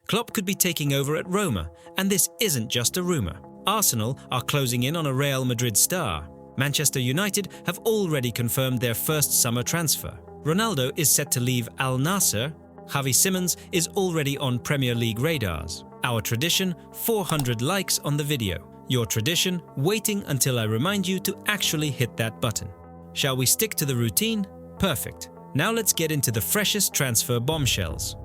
Klopp could be taking over at Roma, and this isn't just a rumour. Arsenal are closing in on a Real Madrid star. Manchester United have already confirmed their first summer transfer. Ronaldo is set to leave Al Nassr. Xavi Simons is already on Premier League radars. Our tradition, 400 likes on the video. Your tradition, waiting until I remind you to actually hit that button. Shall we stick to the routine? Perfect. Now let's get into the freshest transfer bombshells.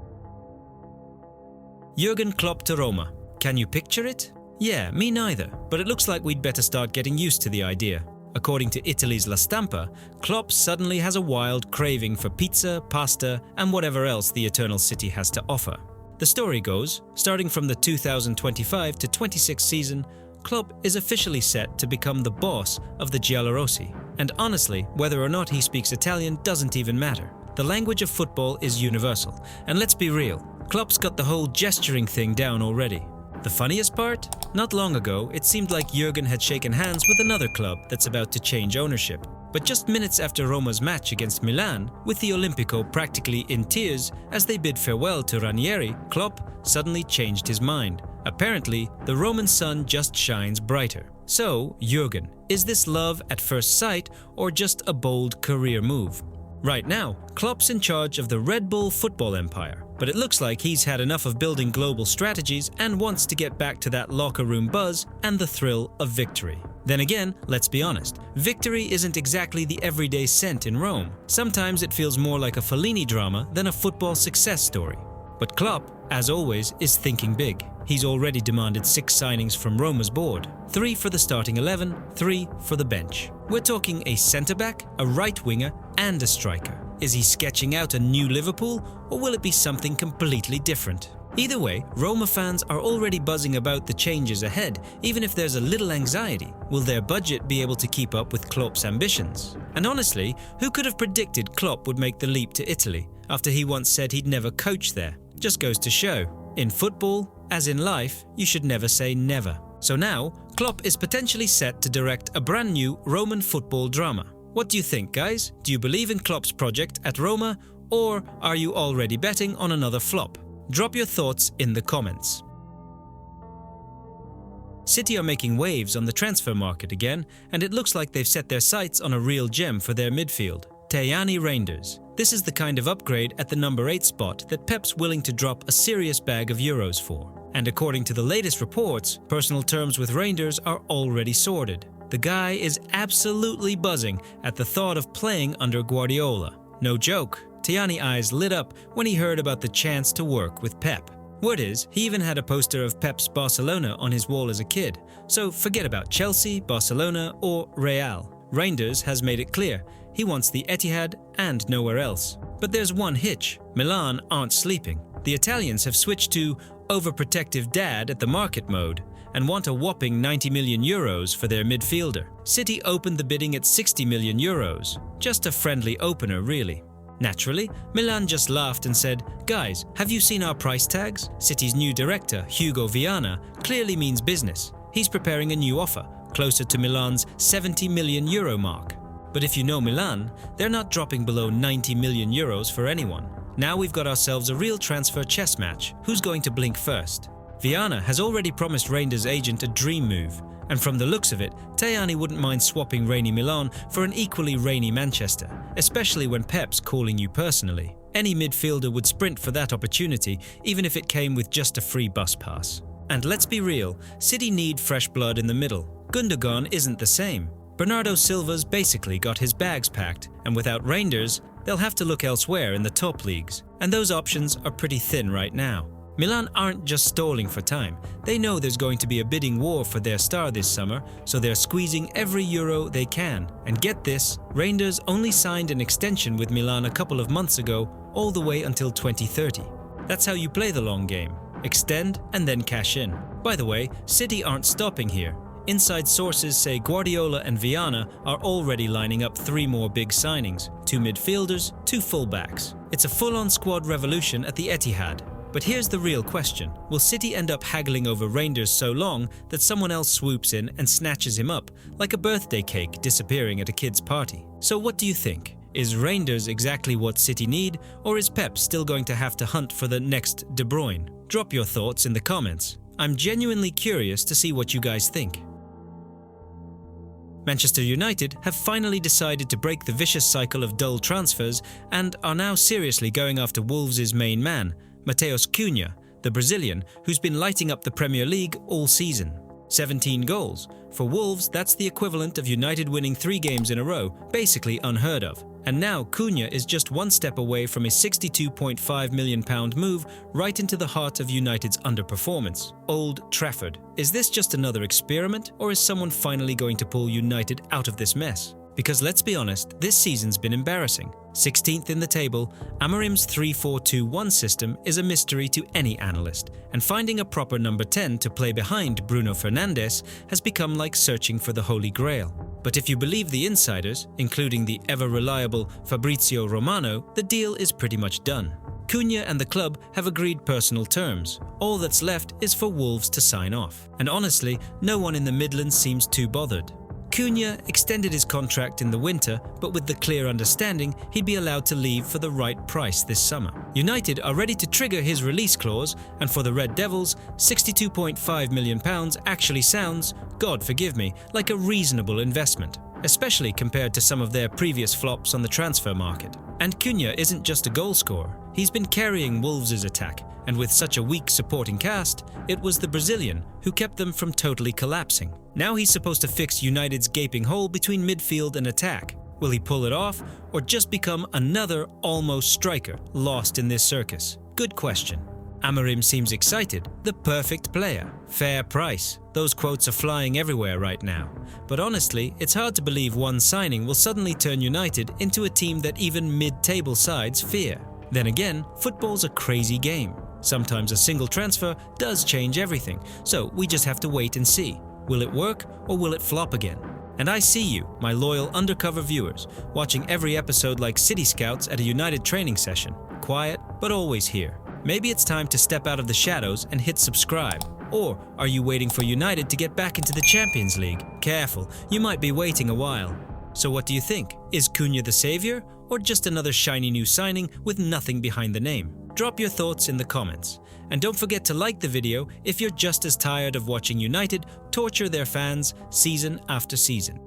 Jurgen Klopp to Roma. Can you picture it? Yeah, me neither, but it looks like we'd better start getting used to the idea. According to Italy's La Stampa, Klopp suddenly has a wild craving for pizza, pasta, and whatever else the Eternal City has to offer. The story goes, starting from the 2025-26 season, Klopp is officially set to become the boss of the Giallorossi. And honestly, whether or not he speaks Italian doesn't even matter. The language of football is universal, and let's be real, Klopp's got the whole gesturing thing down already. The funniest part? Not long ago, it seemed like Jurgen had shaken hands with another club that's about to change ownership. But just minutes after Roma's match against Milan, with the Olimpico practically in tears as they bid farewell to Ranieri, Klopp suddenly changed his mind. Apparently, the Roman sun just shines brighter. So, Jurgen, is this love at first sight or just a bold career move? Right now, Klopp's in charge of the Red Bull football empire, but it looks like he's had enough of building global strategies and wants to get back to that locker room buzz and the thrill of victory. Then again, let's be honest, victory isn't exactly the everyday scent in Rome. Sometimes it feels more like a Fellini drama than a football success story. But Klopp, as always, is thinking big. He's already demanded 6 signings from Roma's board, 3 for the starting 11, 3 for the bench. We're talking a centre-back, a right-winger, and a striker. Is he sketching out a new Liverpool, or will it be something completely different? Either way, Roma fans are already buzzing about the changes ahead, even if there's a little anxiety. Will their budget be able to keep up with Klopp's ambitions? And honestly, who could have predicted Klopp would make the leap to Italy, after he once said he'd never coach there? Just goes to show, in football, as in life, you should never say never. So now, Klopp is potentially set to direct a brand new Roman football drama. What do you think, guys? Do you believe in Klopp's project at Roma, or are you already betting on another flop? Drop your thoughts in the comments. City are making waves on the transfer market again, and it looks like they've set their sights on a real gem for their midfield, Tijjani Reinders. This is the kind of upgrade at the number 8 spot that Pep's willing to drop a serious bag of euros for. And according to the latest reports, personal terms with Reinders are already sorted. The guy is absolutely buzzing at the thought of playing under Guardiola. No joke, Tijjani eyes lit up when he heard about the chance to work with Pep. Word is, he even had a poster of Pep's Barcelona on his wall as a kid, so forget about Chelsea, Barcelona or Real. Reinders has made it clear, he wants the Etihad and nowhere else. But there's one hitch, Milan aren't sleeping. The Italians have switched to overprotective dad at the market mode and want a whopping 90 million euros for their midfielder. City opened the bidding at 60 million euros, just a friendly opener really. Naturally, Milan just laughed and said, "Guys, have you seen our price tags?" City's new director, Hugo Viana, clearly means business. He's preparing a new offer, closer to Milan's 70 million euro mark. But if you know Milan, they're not dropping below 90 million euros for anyone. Now we've got ourselves a real transfer chess match. Who's going to blink first? Viana has already promised Reinders' agent a dream move, and from the looks of it, Tijjani wouldn't mind swapping rainy Milan for an equally rainy Manchester, especially when Pep's calling you personally. Any midfielder would sprint for that opportunity, even if it came with just a free bus pass. And let's be real, City need fresh blood in the middle. Gundogan isn't the same. Bernardo Silva's basically got his bags packed, and without Reinders, they'll have to look elsewhere in the top leagues, and those options are pretty thin right now. Milan aren't just stalling for time, they know there's going to be a bidding war for their star this summer, so they're squeezing every euro they can. And get this, Reinders only signed an extension with Milan a couple of months ago, all the way until 2030. That's how you play the long game, extend and then cash in. By the way, City aren't stopping here. Inside sources say Guardiola and Viana are already lining up 3 more big signings, 2 midfielders, 2 fullbacks. It's a full-on squad revolution at the Etihad. But here's the real question. Will City end up haggling over Reinders so long that someone else swoops in and snatches him up, like a birthday cake disappearing at a kid's party? So what do you think? Is Reinders exactly what City need, or is Pep still going to have to hunt for the next De Bruyne? Drop your thoughts in the comments. I'm genuinely curious to see what you guys think. Manchester United have finally decided to break the vicious cycle of dull transfers and are now seriously going after Wolves' main man, Matheus Cunha, the Brazilian who's been lighting up the Premier League all season. 17 goals. For Wolves, that's the equivalent of United winning 3 games in a row, basically unheard of. And now Cunha is just one step away from a £62.5 million move right into the heart of United's underperformance, Old Trafford. Is this just another experiment, or is someone finally going to pull United out of this mess? Because let's be honest, this season's been embarrassing. 16th in the table, Amorim's 3-4-2-1 system is a mystery to any analyst, and finding a proper number 10 to play behind Bruno Fernandes has become like searching for the Holy Grail. But if you believe the insiders, including the ever-reliable Fabrizio Romano, the deal is pretty much done. Cunha and the club have agreed personal terms. All that's left is for Wolves to sign off. And honestly, no one in the Midlands seems too bothered. Cunha extended his contract in the winter, but with the clear understanding he'd be allowed to leave for the right price this summer. United are ready to trigger his release clause, and for the Red Devils, £62.5 million actually sounds, God forgive me, like a reasonable investment, especially compared to some of their previous flops on the transfer market. And Cunha isn't just a goal scorer, he's been carrying Wolves' attack, and with such a weak supporting cast, it was the Brazilian who kept them from totally collapsing. Now he's supposed to fix United's gaping hole between midfield and attack. Will he pull it off, or just become another almost striker lost in this circus? Good question. Amorim seems excited. The perfect player. Fair price. Those quotes are flying everywhere right now. But honestly, it's hard to believe one signing will suddenly turn United into a team that even mid-table sides fear. Then again, football's a crazy game. Sometimes a single transfer does change everything, so we just have to wait and see. Will it work, or will it flop again? And I see you, my loyal undercover viewers, watching every episode like City Scouts at a United training session. Quiet, but always here. Maybe it's time to step out of the shadows and hit subscribe. Or are you waiting for United to get back into the Champions League? Careful, you might be waiting a while. So what do you think? Is Cunha the savior, or just another shiny new signing with nothing behind the name? Drop your thoughts in the comments. And don't forget to like the video if you're just as tired of watching United torture their fans season after season.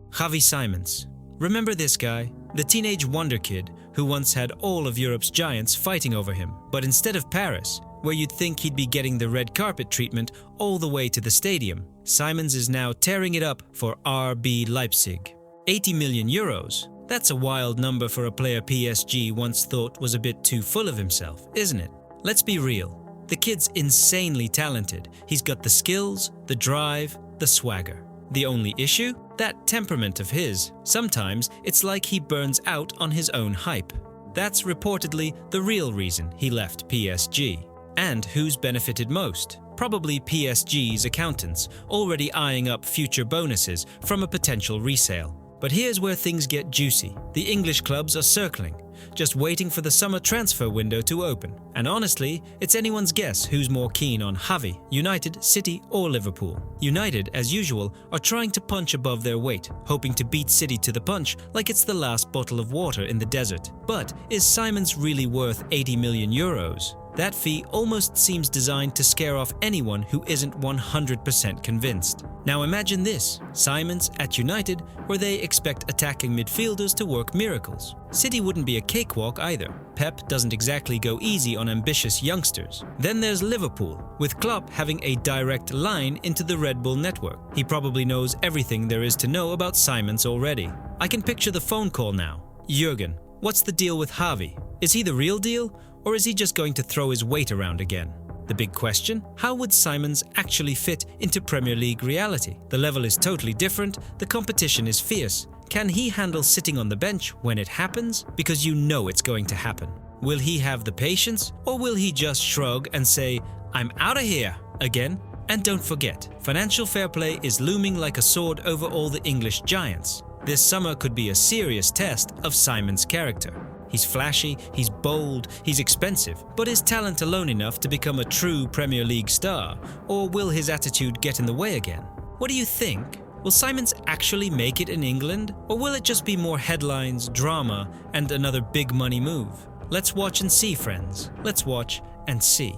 Xavi Simons. Remember this guy? The teenage wonder kid who once had all of Europe's giants fighting over him. But instead of Paris, where you'd think he'd be getting the red carpet treatment all the way to the stadium, Simons is now tearing it up for RB Leipzig. 80 million euros. That's a wild number for a player PSG once thought was a bit too full of himself, isn't it? Let's be real. The kid's insanely talented. He's got the skills, the drive, the swagger. The only issue? That temperament of his. Sometimes it's like he burns out on his own hype. That's reportedly the real reason he left PSG. And who's benefited most? Probably PSG's accountants, already eyeing up future bonuses from a potential resale. But here's where things get juicy. The English clubs are circling, just waiting for the summer transfer window to open. And honestly, it's anyone's guess who's more keen on Xavi, United, City or Liverpool. United, as usual, are trying to punch above their weight, hoping to beat City to the punch like it's the last bottle of water in the desert. But is Simons really worth 80 million euros? That fee almost seems designed to scare off anyone who isn't 100% convinced. Now imagine this, Simons at United, where they expect attacking midfielders to work miracles. City wouldn't be a cakewalk either. Pep doesn't exactly go easy on ambitious youngsters. Then there's Liverpool, with Klopp having a direct line into the Red Bull network. He probably knows everything there is to know about Simons already. I can picture the phone call now. Jurgen, what's the deal with Xavi? Is he the real deal? Or is he just going to throw his weight around again? The big question, how would Simons actually fit into Premier League reality? The level is totally different, the competition is fierce. Can he handle sitting on the bench when it happens? Because you know it's going to happen. Will he have the patience, or will he just shrug and say, "I'm out of here," again? And don't forget, financial fair play is looming like a sword over all the English giants. This summer could be a serious test of Simons' character. He's flashy, he's bold, he's expensive, but is talent alone enough to become a true Premier League star? Or will his attitude get in the way again? What do you think? Will Simons actually make it in England? Or will it just be more headlines, drama, and another big money move? Let's watch and see, friends. Let's watch and see.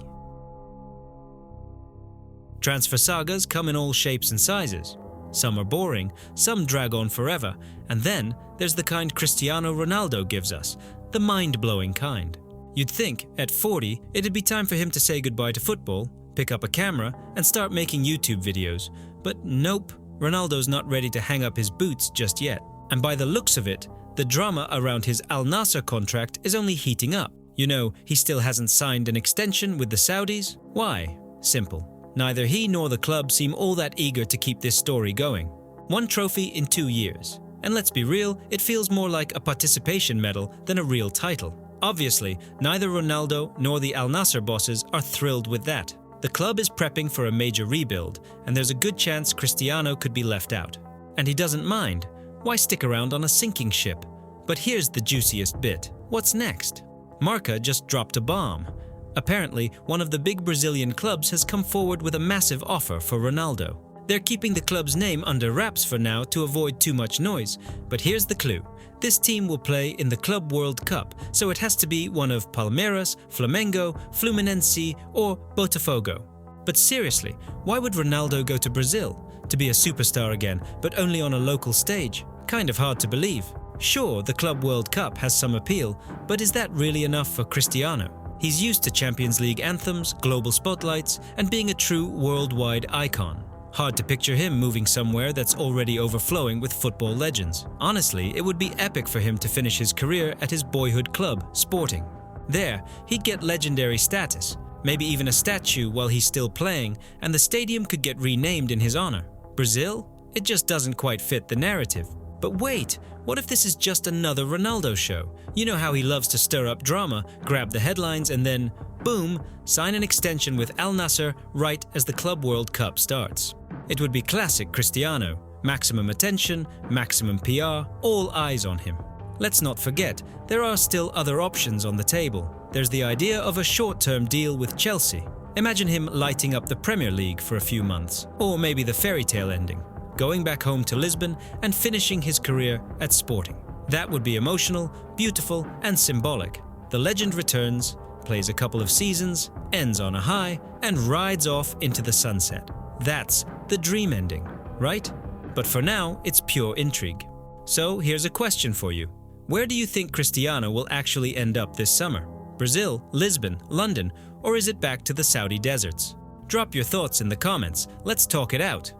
Transfer sagas come in all shapes and sizes. Some are boring, some drag on forever, and then there's the kind Cristiano Ronaldo gives us, the mind-blowing kind. You'd think, at 40, it'd be time for him to say goodbye to football, pick up a camera, and start making YouTube videos. But nope, Ronaldo's not ready to hang up his boots just yet. And by the looks of it, the drama around his Al Nassr contract is only heating up. You know, he still hasn't signed an extension with the Saudis. Why? Simple. Neither he nor the club seem all that eager to keep this story going. 1 trophy in 2 years. And let's be real, it feels more like a participation medal than a real title. Obviously, neither Ronaldo nor the Al Nassr bosses are thrilled with that. The club is prepping for a major rebuild, and there's a good chance Cristiano could be left out. And he doesn't mind. Why stick around on a sinking ship? But here's the juiciest bit. What's next? Marca just dropped a bomb. Apparently, one of the big Brazilian clubs has come forward with a massive offer for Ronaldo. They're keeping the club's name under wraps for now to avoid too much noise, but here's the clue. This team will play in the Club World Cup, so it has to be one of Palmeiras, Flamengo, Fluminense or Botafogo. But seriously, why would Ronaldo go to Brazil? To be a superstar again, but only on a local stage? Kind of hard to believe. Sure, the Club World Cup has some appeal, but is that really enough for Cristiano? He's used to Champions League anthems, global spotlights, and being a true worldwide icon. Hard to picture him moving somewhere that's already overflowing with football legends. Honestly, it would be epic for him to finish his career at his boyhood club, Sporting. There, he'd get legendary status, maybe even a statue while he's still playing, and the stadium could get renamed in his honor. Brazil? It just doesn't quite fit the narrative. But wait, what if this is just another Ronaldo show? You know how he loves to stir up drama, grab the headlines, and then, boom, sign an extension with Al Nassr right as the Club World Cup starts. It would be classic Cristiano. Maximum attention, maximum PR, all eyes on him. Let's not forget, there are still other options on the table. There's the idea of a short-term deal with Chelsea. Imagine him lighting up the Premier League for a few months, or maybe the fairy tale ending, going back home to Lisbon and finishing his career at Sporting. That would be emotional, beautiful, and symbolic. The legend returns, plays a couple of seasons, ends on a high, and rides off into the sunset. That's the dream ending, right? But for now, it's pure intrigue. So here's a question for you. Where do you think Cristiano will actually end up this summer? Brazil, Lisbon, London, or is it back to the Saudi deserts? Drop your thoughts in the comments. Let's talk it out.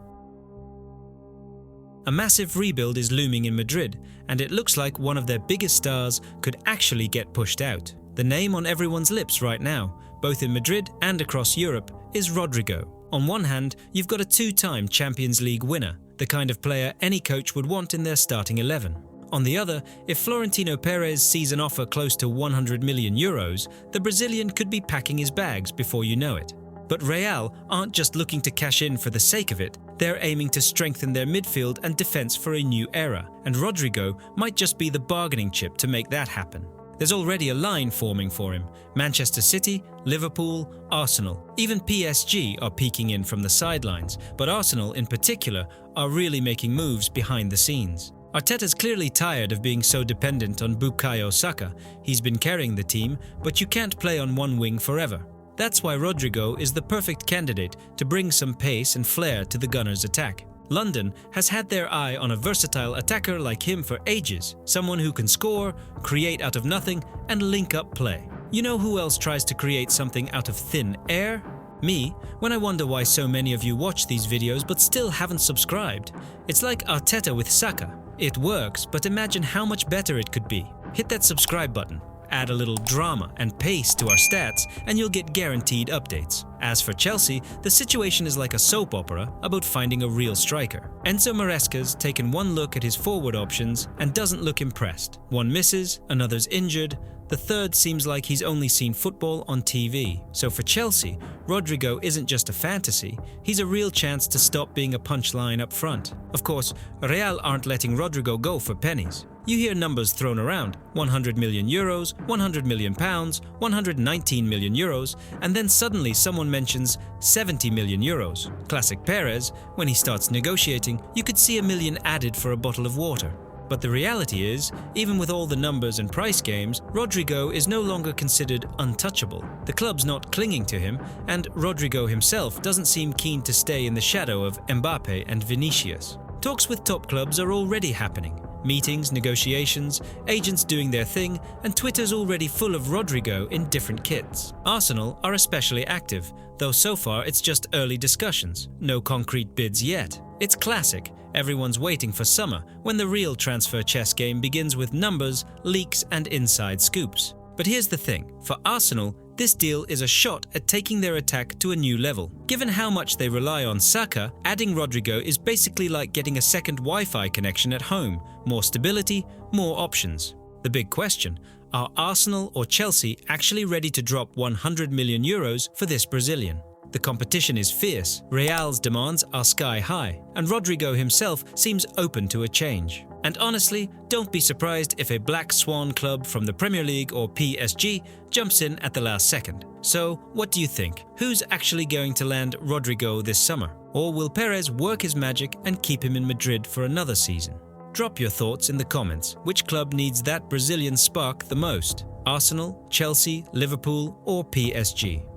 A massive rebuild is looming in Madrid, and it looks like one of their biggest stars could actually get pushed out. The name on everyone's lips right now, both in Madrid and across Europe, is Rodrygo. On one hand, you've got a 2-time Champions League winner, the kind of player any coach would want in their starting 11. On the other, if Florentino Perez sees an offer close to 100 million euros, the Brazilian could be packing his bags before you know it. But Real aren't just looking to cash in for the sake of it, they're aiming to strengthen their midfield and defense for a new era, and Rodrygo might just be the bargaining chip to make that happen. There's already a line forming for him. Manchester City, Liverpool, Arsenal, even PSG are peeking in from the sidelines, but Arsenal in particular are really making moves behind the scenes. Arteta's clearly tired of being so dependent on Bukayo Saka. He's been carrying the team, but you can't play on one wing forever. That's why Rodrygo is the perfect candidate to bring some pace and flair to the Gunners' attack. London has had their eye on a versatile attacker like him for ages, someone who can score, create out of nothing, and link up play. You know who else tries to create something out of thin air? Me, when I wonder why so many of you watch these videos but still haven't subscribed. It's like Arteta with Saka. It works, but imagine how much better it could be. Hit that subscribe button. Add a little drama and pace to our stats, and you'll get guaranteed updates. As for Chelsea, the situation is like a soap opera about finding a real striker. Enzo Maresca's taken one look at his forward options and doesn't look impressed. One misses, another's injured, the third seems like he's only seen football on TV. So for Chelsea, Rodrygo isn't just a fantasy, he's a real chance to stop being a punchline up front. Of course, Real aren't letting Rodrygo go for pennies. You hear numbers thrown around, 100 million euros, 100 million pounds, 119 million euros, and then suddenly someone mentions 70 million euros. Classic Perez, when he starts negotiating, you could see $1 million added for a bottle of water. But the reality is, even with all the numbers and price games, Rodrygo is no longer considered untouchable. The club's not clinging to him, and Rodrygo himself doesn't seem keen to stay in the shadow of Mbappe and Vinicius. Talks with top clubs are already happening. Meetings, negotiations, agents doing their thing, and Twitter's already full of Rodrygo in different kits. Arsenal are especially active, though so far it's just early discussions. No concrete bids yet. It's classic. Everyone's waiting for summer, when the real transfer chess game begins with numbers, leaks, and inside scoops. But here's the thing. For Arsenal, this deal is a shot at taking their attack to a new level. Given how much they rely on Saka, adding Rodrygo is basically like getting a second Wi-Fi connection at home. More stability, more options. The big question: are Arsenal or Chelsea actually ready to drop 100 million euros for this Brazilian? The competition is fierce, Real's demands are sky high, and Rodrygo himself seems open to a change. And honestly, don't be surprised if a Black Swan club from the Premier League or PSG jumps in at the last second. So, what do you think? Who's actually going to land Rodrygo this summer? Or will Perez work his magic and keep him in Madrid for another season? Drop your thoughts in the comments. Which club needs that Brazilian spark the most? Arsenal, Chelsea, Liverpool, or PSG?